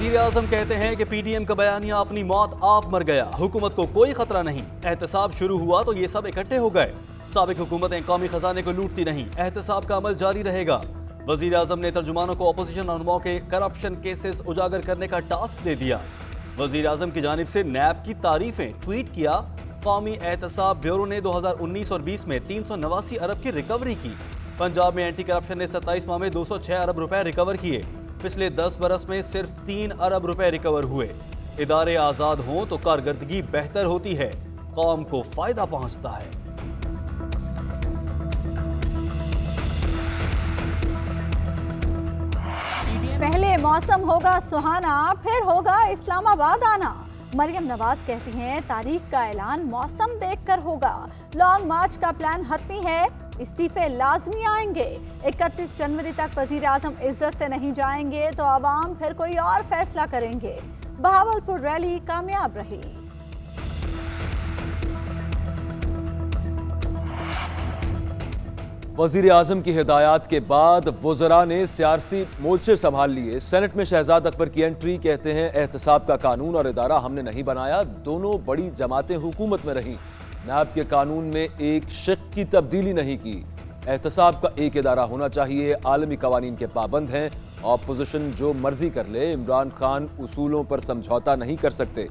वजीर आजम कहते हैं कि पीडीएम का बयानिया अपनी मौत आप मर गया, हुकूमत को कोई खतरा नहीं। एहतसाब शुरू हुआ तो ये सब इकट्ठे हो गए। साबिक हुकूमतें कौमी खजाने को लूटती नहीं, एहतसाब का अमल जारी रहेगा। वजीर आजम ने तर्जुमानों को अपोजिशन रहनुमाओं के करप्शन केसेस उजागर करने का टास्क दे दिया। वजीर आजम की जानिब से नैब की तारीफें ट्वीट किया। कौमी एहतसाब ब्यूरो ने 2019 और 20 में 389 अरब की रिकवरी की। पंजाब में एंटी करप्शन ने 27 माह में 206 अरब रुपए रिकवर किए। पिछले 10 बरस में सिर्फ 3 अरब रुपए रिकवर हुए। इदारे आजाद हों तो कारकर्दगी बेहतर होती है, कौम को फायदा पहुंचता है। पहले मौसम होगा सुहाना, फिर होगा इस्लामाबाद आना। मरियम नवाज कहती हैं तारीख का ऐलान मौसम देखकर होगा। लॉन्ग मार्च का प्लान हतमी है, इस्तीफे लाजमी आएंगे। 31 जनवरी तक वजीर आजम इज्जत से नहीं जाएंगे तो आवाम फिर कोई और फैसला करेंगे। बहावलपुर रैली कामयाब रही। वजीर आजम की हिदायत के बाद वज़रा ने सियासी मोर्चे संभाल लिए। सेनेट में शहजाद अकबर की एंट्री। कहते हैं एहतसाब का कानून और इदारा हमने नहीं बनाया, दोनों बड़ी जमातें हुकूमत में रहीं। नैब के कानून में एक शिक की तब्दीली नहीं की। एहतसाब का एक इदारा होना चाहिए, आलमी कवानीन के पाबंद हैं। ऑपोजिशन जो मर्जी कर ले, इमरान खान उसूलों पर समझौता नहीं कर सकते।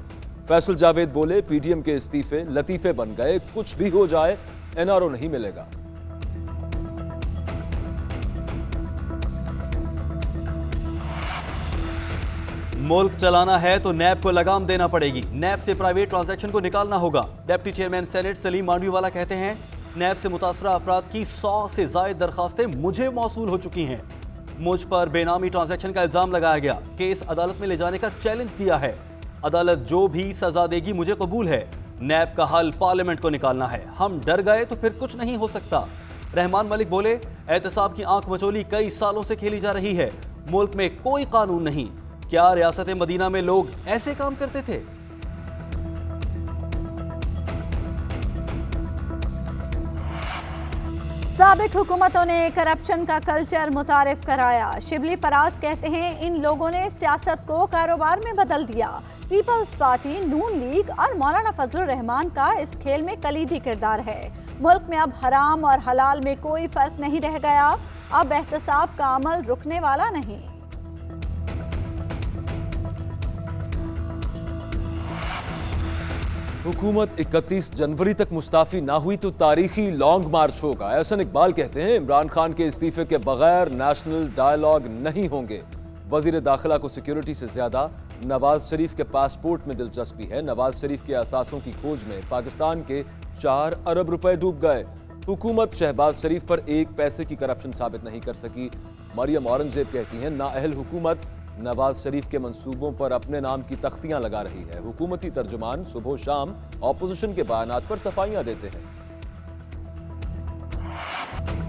फैसल जावेद बोले पीडीएम के इस्तीफे लतीफे बन गए, कुछ भी हो जाए एनआरओ नहीं मिलेगा। मुल्क चलाना है तो नैब को लगाम देना पड़ेगी। नैब से प्राइवेट ट्रांजैक्शन को निकालना होगा। Deputy chairman senate Salim Mandviwala कहते हैं नैब से मुतासरा अफराद की 100 से जायद दरखास्तें मुझे मौसूल हो चुकी हैं। मुझ पर बेनामी ट्रांजैक्शन का इल्जाम लगाया गया। केस अदालत में ले जाने का चैलेंज दिया है। अदालत जो भी सजा देगी मुझे कबूल है। नैब का हल पार्लियामेंट को निकालना है। हम डर गए तो फिर कुछ नहीं हो सकता। रहमान मलिक बोले एहतसाब की आंख मचोली कई सालों से खेली जा रही है। मुल्क में कोई कानून नहीं। क्या रियासत मदीना में लोग ऐसे काम करते थे? साबिक हुकूमतों ने करप्शन का कल्चर मुतारिफ कराया। शिबली फराज कहते हैं इन लोगों ने सियासत को कारोबार में बदल दिया। पीपल्स पार्टी, नून लीग और मौलाना फजलुर रहमान का इस खेल में कलीदी किरदार है। मुल्क में अब हराम और हलाल में कोई फर्क नहीं रह गया। अब एहतसाब का अमल रुकने वाला नहीं। हुकूमत 31 जनवरी तक मुस्ताफी ना हुई तो तारीखी लॉन्ग मार्च होगा। एहसन इकबाल कहते हैं इमरान खान के इस्तीफे के बगैर नेशनल डायलॉग नहीं होंगे। वजीर दाखिला को सिक्योरिटी से ज्यादा नवाज शरीफ के पासपोर्ट में दिलचस्पी है। नवाज शरीफ के असासों की खोज में पाकिस्तान के 4 अरब रुपए डूब गए। हुकूमत शहबाज शरीफ पर एक पैसे की करप्शन साबित नहीं कर सकी। मरियम औरंगजेब कहती हैं नाअहल हुकूमत नवाज शरीफ के मंसूबों पर अपने नाम की तख्तियां लगा रही है। हुकूमती तर्जुमान सुबह शाम ऑपोजिशन के बयानात पर सफाइयां देते हैं।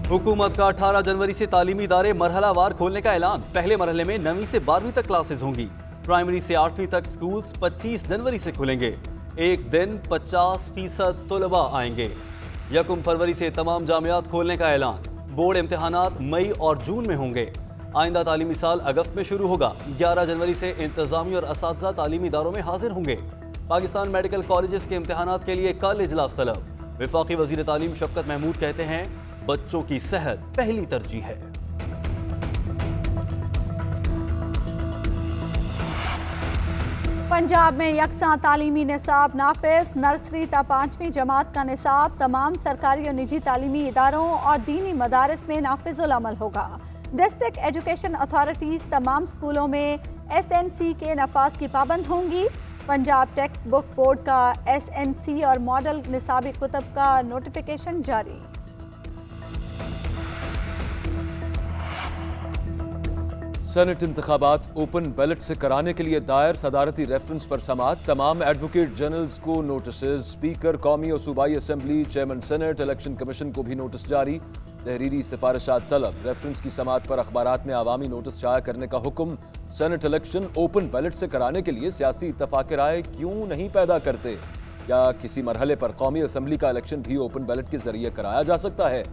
हुकूमत का 18 जनवरी से तालीमी इदारे मरहलावार खोलने का ऐलान। पहले मरहले में 9वीं से 12वीं तक क्लासेज होंगी। प्राइमरी से 8वीं तक स्कूल्स 25 जनवरी से खुलेंगे। एक दिन 50% तलबा आएंगे। 1 फरवरी से तमाम जामियात खोलने का ऐलान। बोर्ड इम्तिहानात मई और जून में होंगे। आइंदा तालीमी साल अगस्त में शुरू होगा। 11 जनवरी से इंतजामी और असातिज़ा तालीमी इदारों में हाजिर होंगे। पाकिस्तान मेडिकल कॉलेजेस के इम्तिहानात के लिए कल इजलास तलब। वफाकी वजीर तालीम शफकत महमूद कहते हैं बच्चों की सेहत पहली तरजीह है। पंजाब में यकसा तालीमी निसाब नाफिज। नर्सरी ता 5वीं जमात का निसाब तमाम सरकारी और निजी तालीमी इदारों और दीनी मदारिस में नाफिजुल अमल होगा। डिस्ट्रिक्ट एजुकेशन अथॉरिटीज तमाम स्कूलों में SNC के नफाज की पाबंद होंगी। पंजाब टेक्स्ट बुक बोर्ड का SNC और मॉडल निसाबी कुतब का नोटिफिकेशन जारी। सेनेट इंतखाबात ओपन बैलेट से कराने के लिए दायर सदारती रेफरेंस पर समाअत। तमाम एडवोकेट जनरल्स को नोटिस। स्पीकर कौमी और सूबाई assembly, chairman senate, election commission को भी नोटिस जारी। तहरीरी सिफारिशात तलब। रेफरेंस की समाअत पर अखबारात में आवामी नोटिस शाया करने का हुक्म। सेनेट इलेक्शन ओपन बैलेट से कराने के लिए सियासी इत्तफाक राय क्यों नहीं पैदा करते? क्या किसी मरहले पर कौमी असेंबली का इलेक्शन भी ओपन बैलेट के जरिए कराया जा सकता है?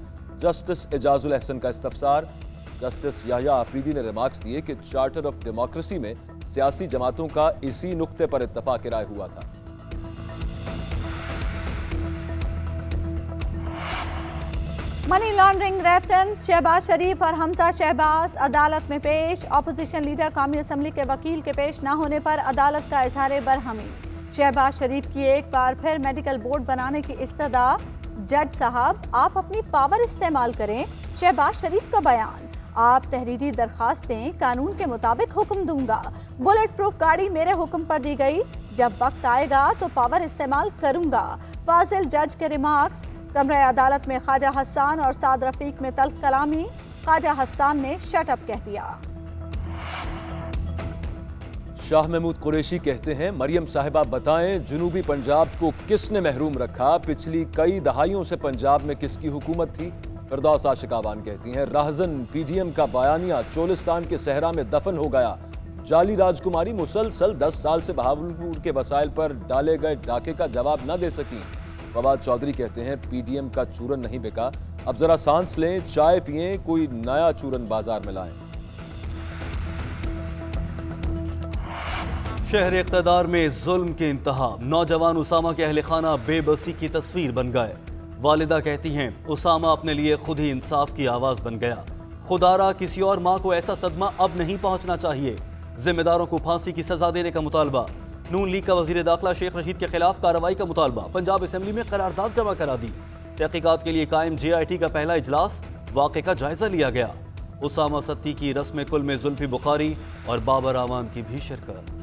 जस्टिस एजाजुल अहसन का इस्तफसार। जस्टिस याह्या आफरीदी ने रिमार्क्स दिए कि चार्टर ऑफ डेमोक्रेसी में सियासी जमातों का इसी नुक्ते पर इत्तफाक राय हुआ था। मनी लॉन्ड्रिंग रेफरेंस शहबाज शरीफ और हमजा शहबाज अदालत में पेश। अपोजिशन लीडर कौमी असम्बली के वकील के पेश न होने पर अदालत का इजहार बरहमी। शहबाज शरीफ की एक बार फिर मेडिकल बोर्ड बनाने की इस्तदा। जज साहब, आप अपनी पावर इस्तेमाल करें। शहबाज शरीफ का बयान, आप तहरीरी दरखास्त दें, कानून के मुताबिक हुक्म दूंगा। बुलेट प्रूफ गाड़ी मेरे हुक्म पर दी गई, जब वक्त आएगा तो पावर इस्तेमाल करूंगा। फाजिल जज के रिमार्क्स। कमरे अदालत में ख्वाजा हसन और साद रफीक में तल्ख कलामी। ख्वाजा हसन ने शट अप कह दिया। शाह महमूद कुरैशी कहते हैं, मरियम साहिबा बताएं जुनूबी पंजाब को किसने महरूम रखा? पिछली कई दहाइयों से पंजाब में किसकी हुकूमत थी? फिरदौस आशिक आवान कहती हैं, राहजन पीडीएम का बयानिया चोलिस्तान के सहरा में दफन हो गया। जाली राजकुमारी मुसलसल 10 साल से बहावलपुर के वसाइल पर डाले गए डाके का जवाब न दे सकी। फवाद चौधरी कहते हैं, पीडीएम का चूरन नहीं बिका, अब जरा सांस लें, चाय पिएं, कोई नया चूरन बाजार में लाएं। शहर इक़्तिदार में जुल्म की इंतहा। नौजवान उसामा के अहल खाना बेबसी की तस्वीर बन गए। वालिदा कहती हैं, उसामा अपने लिए खुद ही इंसाफ की आवाज बन गया। खुदारा किसी और माँ को ऐसा सदमा अब नहीं पहुंचना चाहिए। जिम्मेदारों को फांसी की सजा देने का मुतालबा। नून लीग का वजीर दाखिला शेख रशीद के खिलाफ कार्रवाई का मुतालबा। पंजाब असेंबली में करारदाद जमा करा दी। तहकीकात के लिए कायम JIT का पहला इजलास। वाक़े का जायजा लिया गया। उसामा सत्ती की रस्म कुल में जुल्फी बुखारी और बाबर आवाम की भी शिरकत।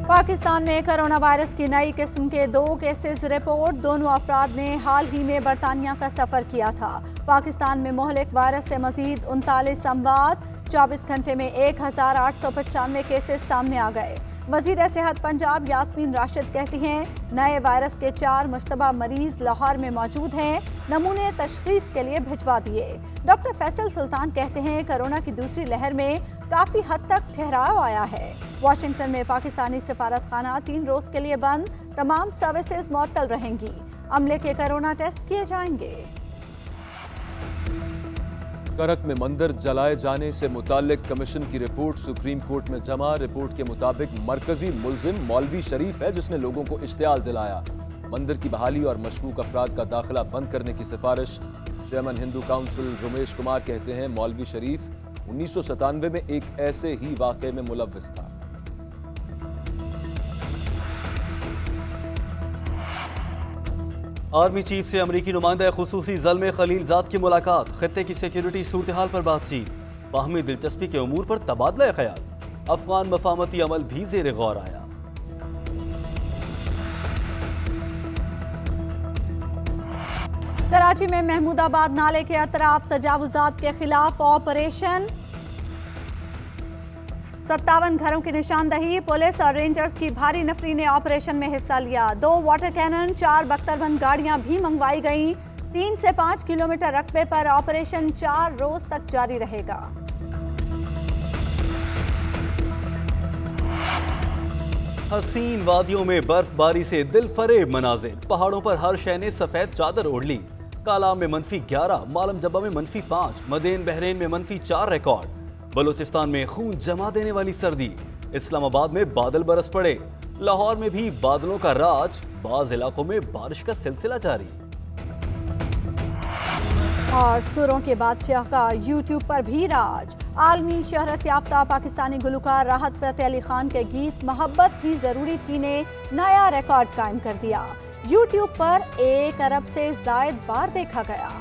पाकिस्तान में कोरोना वायरस की नई किस्म के 2 केसेस रिपोर्ट। दोनों अफराद ने हाल ही में बरतानिया का सफर किया था। पाकिस्तान में मोहलिक वायरस से मजीद 39 अमवात। 24 घंटे में 1895 केसेस सामने आ गए। वजीर सेहत पंजाब यास्मीन राशिद कहती हैं, नए वायरस के 4 मुश्तबा मरीज लाहौर में मौजूद हैं। नमूने तशखीस के लिए भिजवा दिए। डॉक्टर फैसल सुल्तान कहते हैं, कोरोना की दूसरी लहर में काफी हद तक ठहराव आया है। वाशिंगटन में पाकिस्तानी सिफारत खाना 3 रोज के लिए बंद। तमाम सर्विसेज मुअत्तल रहेंगी। अमले के कोरोना टेस्ट किए जाएंगे। करक में मंदिर जलाए जाने से मुताल्लिक कमीशन की रिपोर्ट सुप्रीम कोर्ट में जमा। रिपोर्ट के मुताबिक मरकजी मुल्जिम मौलवी शरीफ है जिसने लोगों को इश्तियाल दिलाया। मंदिर की बहाली और मशकूक अफराद का दाखिला बंद करने की सिफारिश। चेयरमैन हिंदू काउंसिल रमेश कुमार कहते हैं, मौलवी शरीफ 1997 में एक ऐसे ही वाक़े में मुलव्विस था। आर्मी चीफ से अमरीकी नुमाइंदा खुसूसी ज़ल्मे खलीलजाद की मुलाकात। खित्ते की सिक्योरिटी सूरत हाल पर बातचीत। बाहमी दिलचस्पी के उमूर पर तबादला ख्याल। अफगान मफामती अमल भी ज़ेर गौर आया। कराची में महमूदाबाद नाले के अतराफ तजावुजात के खिलाफ ऑपरेशन। 57 घरों की निशानदही। पुलिस और रेंजर्स की भारी नफरी ने ऑपरेशन में हिस्सा लिया। 2 वाटर कैनन, 4 बख्तरबंद गाड़ियां भी मंगवाई गईं। 3 से 5 किलोमीटर रकबे पर ऑपरेशन 4 रोज तक जारी रहेगा। हसीन वादियों में बर्फबारी से दिल फरेब मनाजिर। पहाड़ों पर हर शय ने सफेद चादर ओढ़ ली। कालाम में -11, मालम जब्बा में -5, मदेन बहरेन में -4 रिकॉर्ड। बलूचिस्तान में खून जमा देने वाली सर्दी। इस्लामाबाद में बादल बरस पड़े। लाहौर में भी बादलों का राज। बाज इलाकों में बारिश का सिलसिला जारी। और सुरों के बादशाह का यूट्यूब पर भी राज। आलमी शहरत याफ्ता पाकिस्तानी गुलकार राहत फतेह अली खान के गीत मोहब्बत भी जरूरी थी ने नया रिकॉर्ड कायम कर दिया। यूट्यूब पर 1 अरब से ज्यादा बार देखा गया।